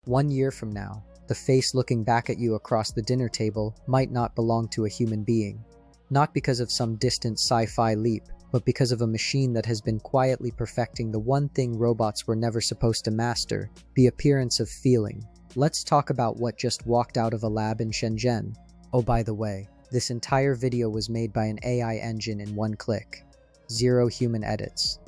1 year from now, the face looking back at you across the dinner table might not belong to a human being. Not because of some distant sci-fi leap, but because of a machine that has been quietly perfecting the one thing robots were never supposed to master, the appearance of feeling. Let's talk about what just walked out of a lab in Shenzhen. Oh, by the way, this entire video was made by an AI engine in one click. Zero human edits.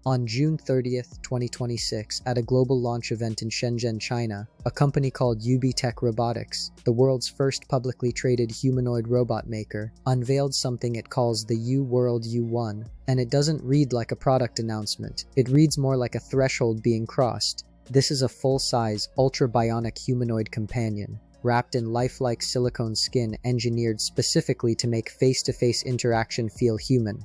On June 30th, 2026, at a global launch event in Shenzhen, China, a company called UBTech Robotics, the world's first publicly traded humanoid robot maker, unveiled something it calls the UWORLD U1, and it doesn't read like a product announcement, it reads more like a threshold being crossed. This is a full-size, ultra-bionic humanoid companion, wrapped in lifelike silicone skin engineered specifically to make face-to-face interaction feel human.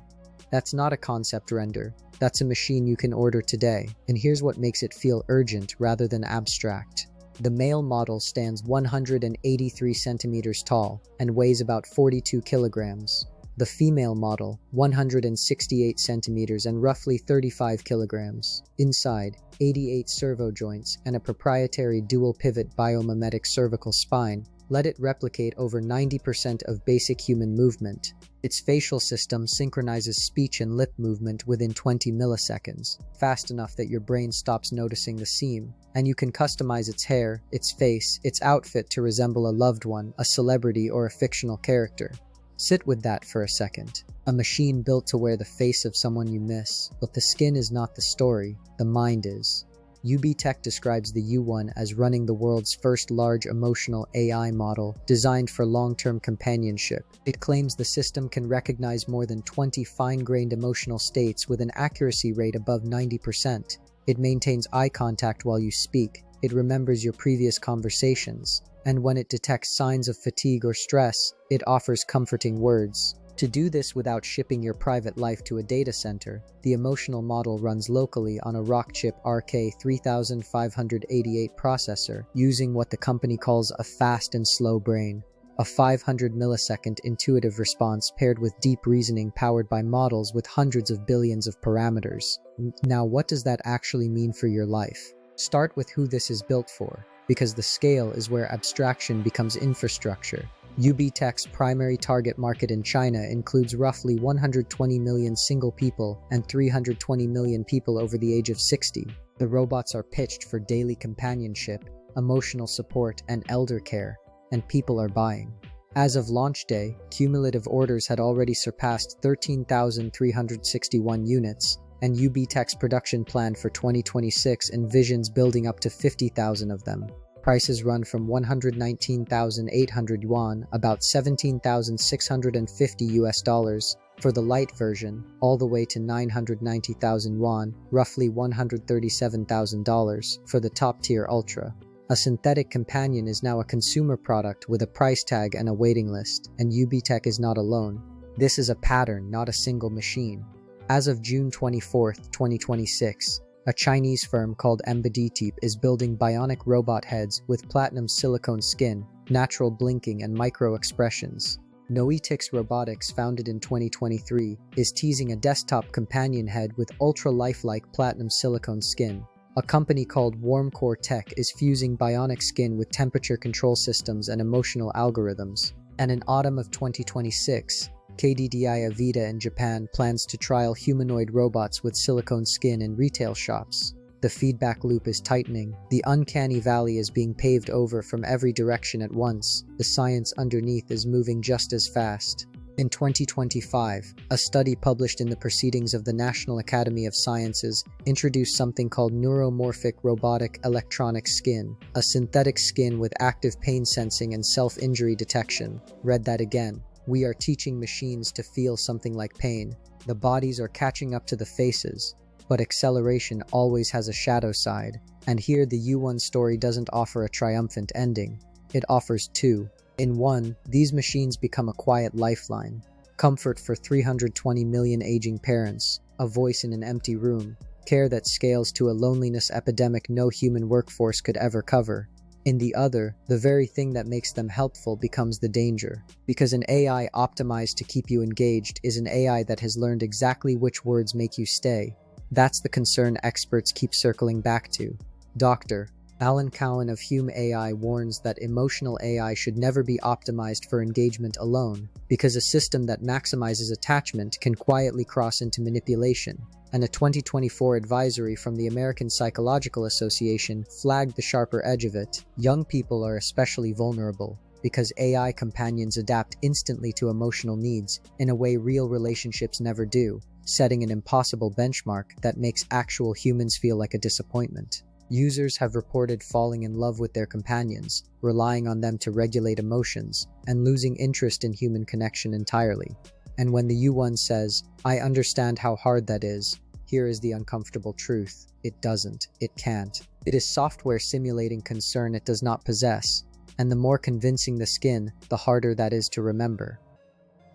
That's not a concept render. That's a machine you can order today, and here's what makes it feel urgent rather than abstract. The male model stands 183 centimeters tall and weighs about 42 kilograms. The female model, 168 centimeters and roughly 35 kilograms. Inside, 88 servo joints and a proprietary dual-pivot biomimetic cervical spine let it replicate over 90% of basic human movement. Its facial system synchronizes speech and lip movement within 20 milliseconds, fast enough that your brain stops noticing the seam, and you can customize its hair, its face, its outfit to resemble a loved one, a celebrity, or a fictional character. Sit with that for a second. A machine built to wear the face of someone you miss, but the skin is not the story, the mind is. UBTech describes the U1 as running the world's first large emotional AI model designed for long-term companionship. It claims the system can recognize more than 20 fine-grained emotional states with an accuracy rate above 90%. It maintains eye contact while you speak. It remembers your previous conversations. And when it detects signs of fatigue or stress, it offers comforting words. To do this without shipping your private life to a data center, the emotional model runs locally on a Rockchip RK3588 processor, using what the company calls a fast and slow brain, a 500 millisecond intuitive response paired with deep reasoning powered by models with hundreds of billions of parameters. Now, what does that actually mean for your life? Start with who this is built for, because the scale is where abstraction becomes infrastructure. UBTech's primary target market in China includes roughly 120 million single people and 320 million people over the age of 60. The robots are pitched for daily companionship, emotional support, and elder care, and people are buying. As of launch day, cumulative orders had already surpassed 13,361 units, and UBTech's production plan for 2026 envisions building up to 50,000 of them. Prices run from 119,800 yuan, about 17,650 US dollars, for the light version, all the way to 990,000 yuan, roughly $137,000, for the top-tier Ultra. A synthetic companion is now a consumer product with a price tag and a waiting list, and UBTech is not alone. This is a pattern, not a single machine. As of June 24, 2026, a Chinese firm called UBTech is building bionic robot heads with platinum silicone skin, natural blinking, and micro-expressions. UBTech Robotics, founded in 2023, is teasing a desktop companion head with ultra-lifelike platinum silicone skin. A company called Warmcore Tech is fusing bionic skin with temperature control systems and emotional algorithms. And in autumn of 2026, KDDI Avida in Japan plans to trial humanoid robots with silicone skin in retail shops. The feedback loop is tightening. The uncanny valley is being paved over from every direction at once. The science underneath is moving just as fast. In 2025, a study published in the Proceedings of the National Academy of Sciences introduced something called neuromorphic robotic electronic skin, a synthetic skin with active pain sensing and self-injury detection. Read that again. We are teaching machines to feel something like pain. The bodies are catching up to the faces, but acceleration always has a shadow side. And here the U1 story doesn't offer a triumphant ending. It offers two. In one, these machines become a quiet lifeline, comfort for 320 million aging parents, a voice in an empty room, care that scales to a loneliness epidemic no human workforce could ever cover. In the other, the very thing that makes them helpful becomes the danger. Because an AI optimized to keep you engaged is an AI that has learned exactly which words make you stay. That's the concern experts keep circling back to. Doctor, Alan Cowan of Hume AI warns that emotional AI should never be optimized for engagement alone, because a system that maximizes attachment can quietly cross into manipulation. And a 2024 advisory from the American Psychological Association flagged the sharper edge of it. Young people are especially vulnerable, because AI companions adapt instantly to emotional needs in a way real relationships never do, setting an impossible benchmark that makes actual humans feel like a disappointment. Users have reported falling in love with their companions, relying on them to regulate emotions, and losing interest in human connection entirely. And when the U1 says, "I understand how hard that is," here is the uncomfortable truth. It doesn't. It can't. It is software simulating concern it does not possess. And the more convincing the skin, the harder that is to remember.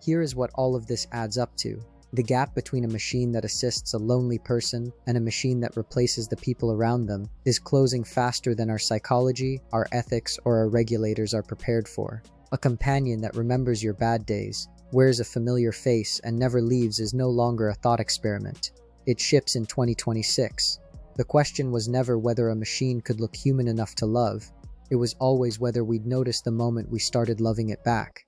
Here is what all of this adds up to. The gap between a machine that assists a lonely person and a machine that replaces the people around them is closing faster than our psychology, our ethics, or our regulators are prepared for. A companion that remembers your bad days, wears a familiar face, and never leaves is no longer a thought experiment. It ships in 2026. The question was never whether a machine could look human enough to love. It was always whether we'd notice the moment we started loving it back.